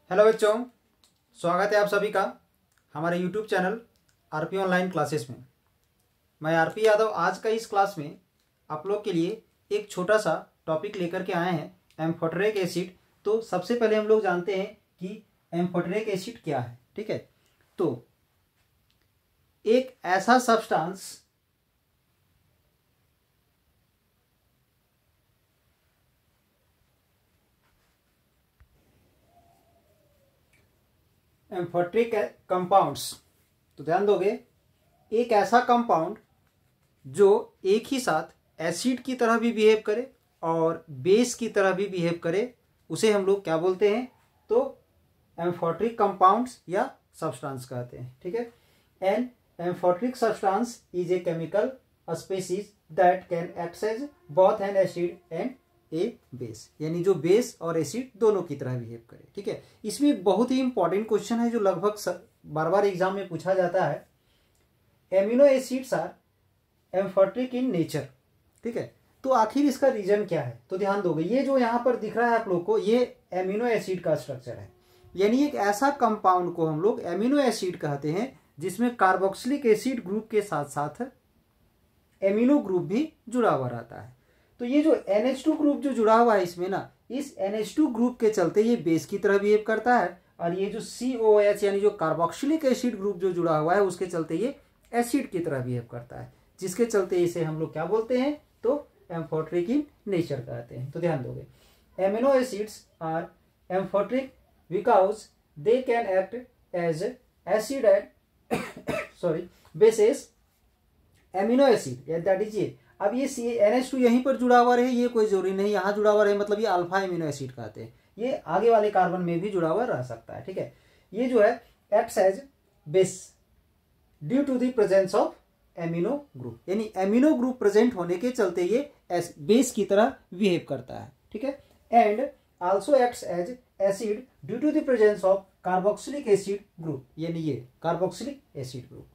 Hello बच्चों, स्वागत है आप सभी का हमारे YouTube channel RP online classes में। मैं आरपी यादव आज का इस क्लास में आप लोग के लिए एक छोटा सा टॉपिक लेकर के आए हैं, एम्फोटेरिक एसिड। तो सबसे पहले हम लोग जानते हैं कि एम्फोटेरिक एसिड क्या है। ठीक है, तो एक ऐसा सब्सटेंस एम्फोटेरिक कंपाउंड्स, तो ध्यान दोगे, एक ऐसा कंपाउंड जो एक ही साथ एसिड की तरह भी बिहेव करे और बेस की तरह भी बिहेव करे, उसे हम लोग क्या बोलते हैं? तो एम्फोटेरिक कंपाउंड्स या सब्सटेंस कहते हैं। ठीक है, an amphoteric substance is a chemical species that can act as both an acid and a base, यानी जो बेस और एसिड दोनों की तरह बिहेव करे। ठीक है, इसमें बहुत ही इंपॉर्टेंट क्वेश्चन है जो लगभग बार बार एग्जाम में पूछा जाता है। Amino acids are amphoteric in nature. ठीक है, तो आखिर इसका रीजन क्या है? तो ध्यान दोगे, ये जो यहाँ पर दिख रहा है आप लोग को, ये एमिनो एसिड का स्ट्रक्चर है। यानी एक ऐसा कंपाउंड को हम लोग एमिनो एसिड कहते हैं जिसमें कार्बोक्सिलिक एसिड ग्रुप के साथ साथ एमिनो ग्रुप भी जुड़ा हुआ रहता है। तो ये जो NH2 ग्रुप जो जुड़ा हुआ है इसमें ना, इस NH2 ग्रुप के चलते ये बेस की तरह बिहेव करता है, और ये जो COH यानी जो कार्बोक्सिलिक एसिड ग्रुप जो जुड़ा हुआ है उसके चलते ये एसिड की तरह बिहेव करता है, जिसके चलते इसे हम लोग क्या बोलते हैं? तो एम्फोटेरिक इन नेचर कहते हैं। तो ध्यान दोगे, amino acids are amphoteric because they can act as acid and bases amino acid, that is ये। अब ये NH2 यहीं पर जुड़ा हुआ रहे, ये कोई जरूरी नहीं यहाँ जुड़ा हुआ रहे, मतलब ये अल्फा एमिनो एसिड कहते हैं। ये आगे वाले कार्बन में भी जुड़ा हुआ रह सकता है। ठीक है, ये जो है acts as base due to the presence of amino group, यानी एमिनो ग्रुप प्रेजेंट होने के चलते ये बेस की तरह बिहेव करता है। ठीक है, and also acts as acid due to the presence of carboxylic acid group, यानी ये कार्बोक्सिलिक एसिड ग्रुप।